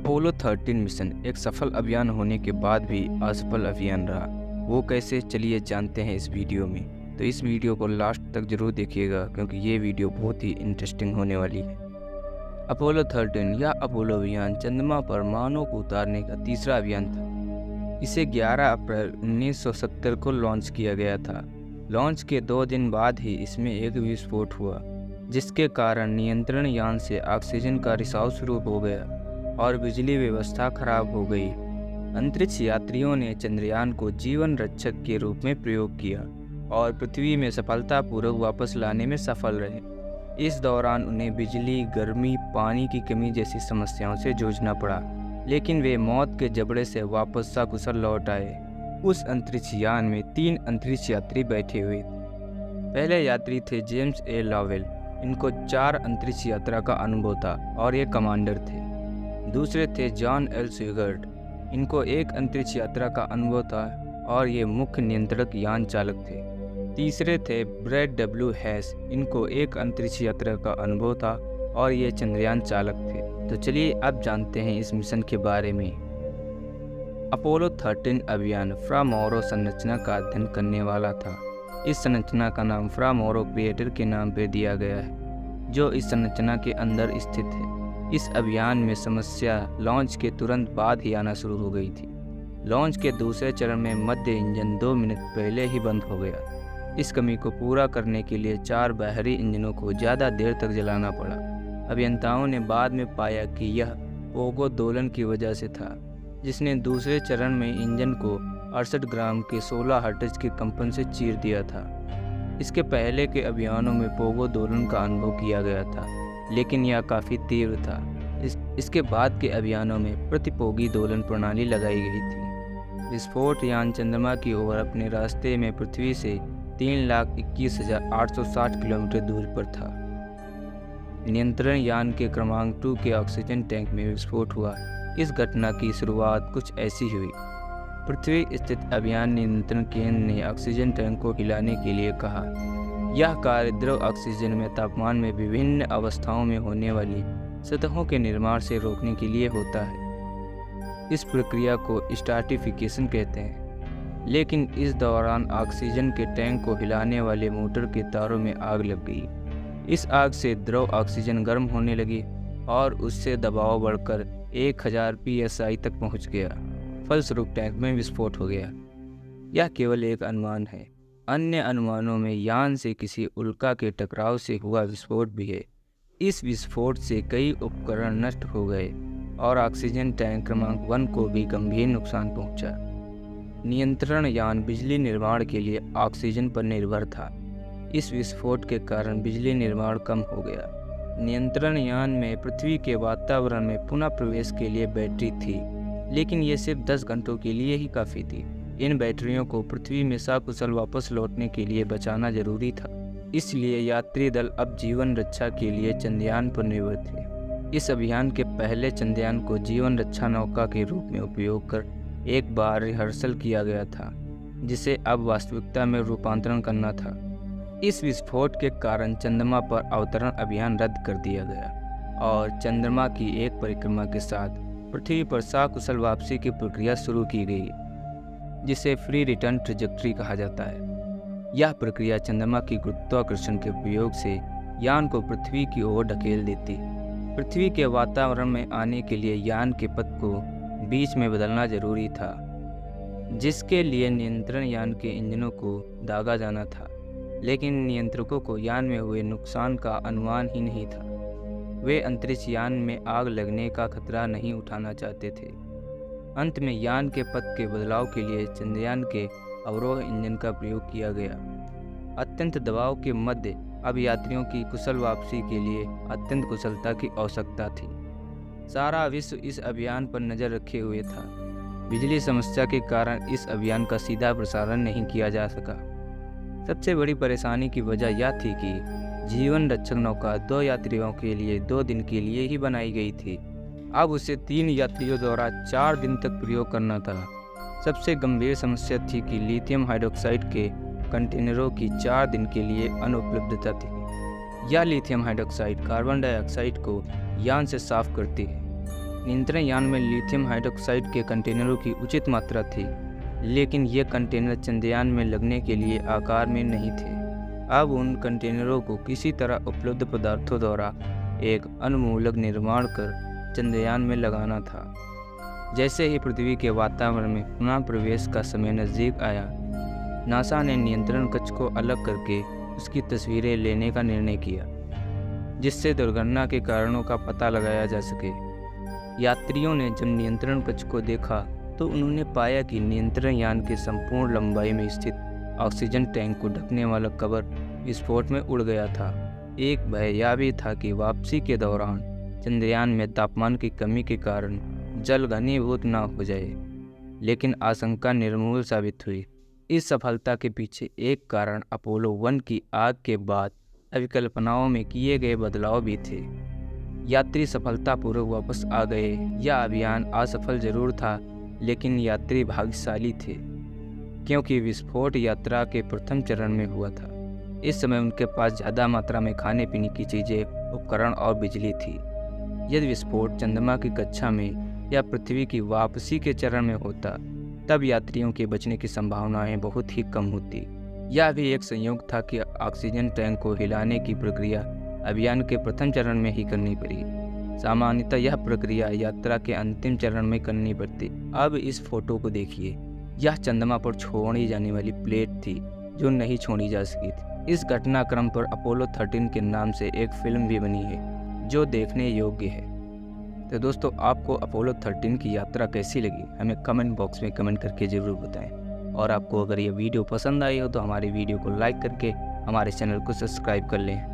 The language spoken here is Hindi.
अपोलो 13 मिशन एक सफल अभियान होने के बाद भी असफल अभियान रहा। वो कैसे, चलिए जानते हैं इस वीडियो में। तो इस वीडियो को लास्ट तक जरूर देखिएगा क्योंकि ये वीडियो बहुत ही इंटरेस्टिंग होने वाली है। अपोलो 13 या अपोलो अभियान चंद्रमा पर मानव को उतारने का तीसरा अभियान था। इसे 11 अप्रैल 1970 को लॉन्च किया गया था। लॉन्च के 2 दिन बाद ही इसमें एक विस्फोट हुआ, जिसके कारण नियंत्रण यान से ऑक्सीजन का रिसाव शुरू हो गया और बिजली व्यवस्था खराब हो गई। अंतरिक्ष यात्रियों ने चंद्रयान को जीवन रक्षक के रूप में प्रयोग किया और पृथ्वी में सफलतापूर्वक वापस लाने में सफल रहे। इस दौरान उन्हें बिजली, गर्मी, पानी की कमी जैसी समस्याओं से जूझना पड़ा, लेकिन वे मौत के जबड़े से वापस सकुशल लौट आए। उस अंतरिक्ष यान में 3 अंतरिक्ष यात्री बैठे हुए थे। पहले यात्री थे जेम्स ए लॉवेल। इनको 4 अंतरिक्ष यात्रा का अनुभव था और ये कमांडर थे। दूसरे थे जॉन एल स्विगर्ट। इनको 1 अंतरिक्ष यात्रा का अनुभव था और ये मुख्य नियंत्रक यान चालक थे। तीसरे थे ब्रैड डब्ल्यू हैस। इनको 1 अंतरिक्ष यात्रा का अनुभव था और ये चंद्रयान चालक थे। तो चलिए अब जानते हैं इस मिशन के बारे में। अपोलो 13 अभियान फ्रा मोरो संरचना का अध्ययन करने वाला था। इस संरचना का नाम फ्रा मोरो क्रिएटर के नाम पर दिया गया है, जो इस संरचना के अंदर स्थित है। इस अभियान में समस्या लॉन्च के तुरंत बाद ही आना शुरू हो गई थी। लॉन्च के दूसरे चरण में मध्य इंजन 2 मिनट पहले ही बंद हो गया। इस कमी को पूरा करने के लिए 4 बाहरी इंजनों को ज़्यादा देर तक जलाना पड़ा। अभियंताओं ने बाद में पाया कि यह पोगो दोलन की वजह से था, जिसने दूसरे चरण में इंजन को 68 ग्राम के 16 हर्ट्ज के कंपन से चीर दिया था। इसके पहले के अभियानों में पोगो दोलन का अनुभव किया गया था, लेकिन यह काफ़ी तीव्र था। इसके बाद के अभियानों में प्रतिपोगी दोलन प्रणाली लगाई गई थी। विस्फोट यान चंद्रमा की ओर अपने रास्ते में पृथ्वी से 3,21,860 किलोमीटर दूरी पर था। नियंत्रण यान के क्रमांक 2 के ऑक्सीजन टैंक में विस्फोट हुआ। इस घटना की शुरुआत कुछ ऐसी हुई। पृथ्वी स्थित अभियान नियंत्रण केंद्र ने ऑक्सीजन टैंक को हिलाने के लिए कहा। यह कार्य द्रव ऑक्सीजन में तापमान में विभिन्न अवस्थाओं में होने वाली सतहों के निर्माण से रोकने के लिए होता है। इस प्रक्रिया को स्टार्टिफिकेशन कहते हैं। लेकिन इस दौरान ऑक्सीजन के टैंक को हिलाने वाले मोटर के तारों में आग लग गई। इस आग से द्रव ऑक्सीजन गर्म होने लगी और उससे दबाव बढ़कर 1000 psi तक पहुंच गया। फलस्वरूप टैंक में विस्फोट हो गया। यह केवल एक अनुमान है। अन्य अनुमानों में यान से किसी उल्का के टकराव से हुआ विस्फोट भी है। इस विस्फोट से कई उपकरण नष्ट हो गए और ऑक्सीजन टैंक क्रमांक 1 को भी गंभीर नुकसान पहुंचा। नियंत्रण यान बिजली निर्माण के लिए ऑक्सीजन पर निर्भर था। इस विस्फोट के कारण बिजली निर्माण कम हो गया। नियंत्रण यान में पृथ्वी के वातावरण में पुनः प्रवेश के लिए बैटरी थी, लेकिन ये सिर्फ 10 घंटों के लिए ही काफ़ी थी। इन बैटरियों को पृथ्वी में सकुशल वापस लौटने के लिए बचाना जरूरी था। इसलिए यात्री दल अब जीवन रक्षा के लिए चंद्रयान पर निर्भर थे। इस अभियान के पहले चंद्रयान को जीवन रक्षा नौका के रूप में उपयोग कर एक बार रिहर्सल किया गया था, जिसे अब वास्तविकता में रूपांतरण करना था। इस विस्फोट के कारण चंद्रमा पर अवतरण अभियान रद्द कर दिया गया और चंद्रमा की एक परिक्रमा के साथ पृथ्वी पर सकुशल वापसी की प्रक्रिया शुरू की गई, जिसे फ्री रिटर्न ट्रेजेक्ट्री कहा जाता है। यह प्रक्रिया चंद्रमा की गुरुत्वाकर्षण के उपयोग से यान को पृथ्वी की ओर ढकेल देती है। पृथ्वी के वातावरण में आने के लिए यान के पथ को बीच में बदलना जरूरी था, जिसके लिए नियंत्रण यान के इंजनों को दागा जाना था। लेकिन नियंत्रकों को यान में हुए नुकसान का अनुमान ही नहीं था। वे अंतरिक्ष यान में आग लगने का खतरा नहीं उठाना चाहते थे। अंत में यान के पथ के बदलाव के लिए चंद्रयान के अवरोह इंजन का प्रयोग किया गया। अत्यंत दबाव के मध्य अब यात्रियों की कुशल वापसी के लिए अत्यंत कुशलता की आवश्यकता थी। सारा विश्व इस अभियान पर नज़र रखे हुए था। बिजली समस्या के कारण इस अभियान का सीधा प्रसारण नहीं किया जा सका। सबसे बड़ी परेशानी की वजह यह थी कि जीवन रक्षक नौका 2 यात्रियों के लिए 2 दिन के लिए ही बनाई गई थी। अब उसे 3 यात्रियों द्वारा 4 दिन तक प्रयोग करना था। सबसे गंभीर समस्या थी कि लिथियम हाइड्रोक्साइड के कंटेनरों की 4 दिन के लिए अनुपलब्धता थी। यह लिथियम हाइड्रोक्साइड कार्बन डाइऑक्साइड को यान से साफ करती है। नियंत्रण यान में लिथियम हाइड्रोक्साइड के कंटेनरों की उचित मात्रा थी, लेकिन ये कंटेनर चंद्रयान में लगने के लिए आकार में नहीं थे। अब उन कंटेनरों को किसी तरह उपलब्ध पदार्थों द्वारा एक अनुमूलक निर्माण कर चंद्रयान में लगाना था। जैसे ही पृथ्वी के वातावरण में पुनः प्रवेश का समय नज़दीक आया, नासा ने नियंत्रण कक्ष को अलग करके उसकी तस्वीरें लेने का निर्णय किया, जिससे दुर्घटना के कारणों का पता लगाया जा सके। यात्रियों ने जब नियंत्रण कक्ष को देखा तो उन्होंने पाया कि नियंत्रण यान की संपूर्ण लंबाई में स्थित ऑक्सीजन टैंक को ढकने वाला कवर विस्फोट में उड़ गया था। एक भय यह भी था कि वापसी के दौरान चंद्रयान में तापमान की कमी के कारण जल घनीभूत न हो जाए, लेकिन आशंका निर्मूल साबित हुई। इस सफलता के पीछे एक कारण अपोलो 1 की आग के बाद अभिकल्पनाओं में किए गए बदलाव भी थे। यात्री सफलतापूर्वक वापस आ गए। यह अभियान असफल जरूर था, लेकिन यात्री भाग्यशाली थे, क्योंकि विस्फोट यात्रा के प्रथम चरण में हुआ था। इस समय उनके पास ज़्यादा मात्रा में खाने पीने की चीज़ें, उपकरण और बिजली थी। यदि विस्फोट चंद्रमा की कक्षा में या पृथ्वी की वापसी के चरण में होता, तब यात्रियों के बचने की संभावनाएं बहुत ही कम होती। यह भी एक संयोग था कि ऑक्सीजन टैंक को हिलाने की प्रक्रिया अभियान के प्रथम चरण में ही करनी पड़ी। सामान्यतः यह प्रक्रिया यात्रा के अंतिम चरण में करनी पड़ती। अब इस फोटो को देखिए, यह चंद्रमा पर छोड़ी जाने वाली प्लेट थी जो नहीं छोड़ी जा सकी थी। इस घटनाक्रम पर अपोलो 13 के नाम से एक फिल्म भी बनी है जो देखने योग्य है। तो दोस्तों, आपको अपोलो 13 की यात्रा कैसी लगी हमें कमेंट बॉक्स में कमेंट करके ज़रूर बताएं। और आपको अगर ये वीडियो पसंद आई हो तो हमारे वीडियो को लाइक करके हमारे चैनल को सब्सक्राइब कर लें।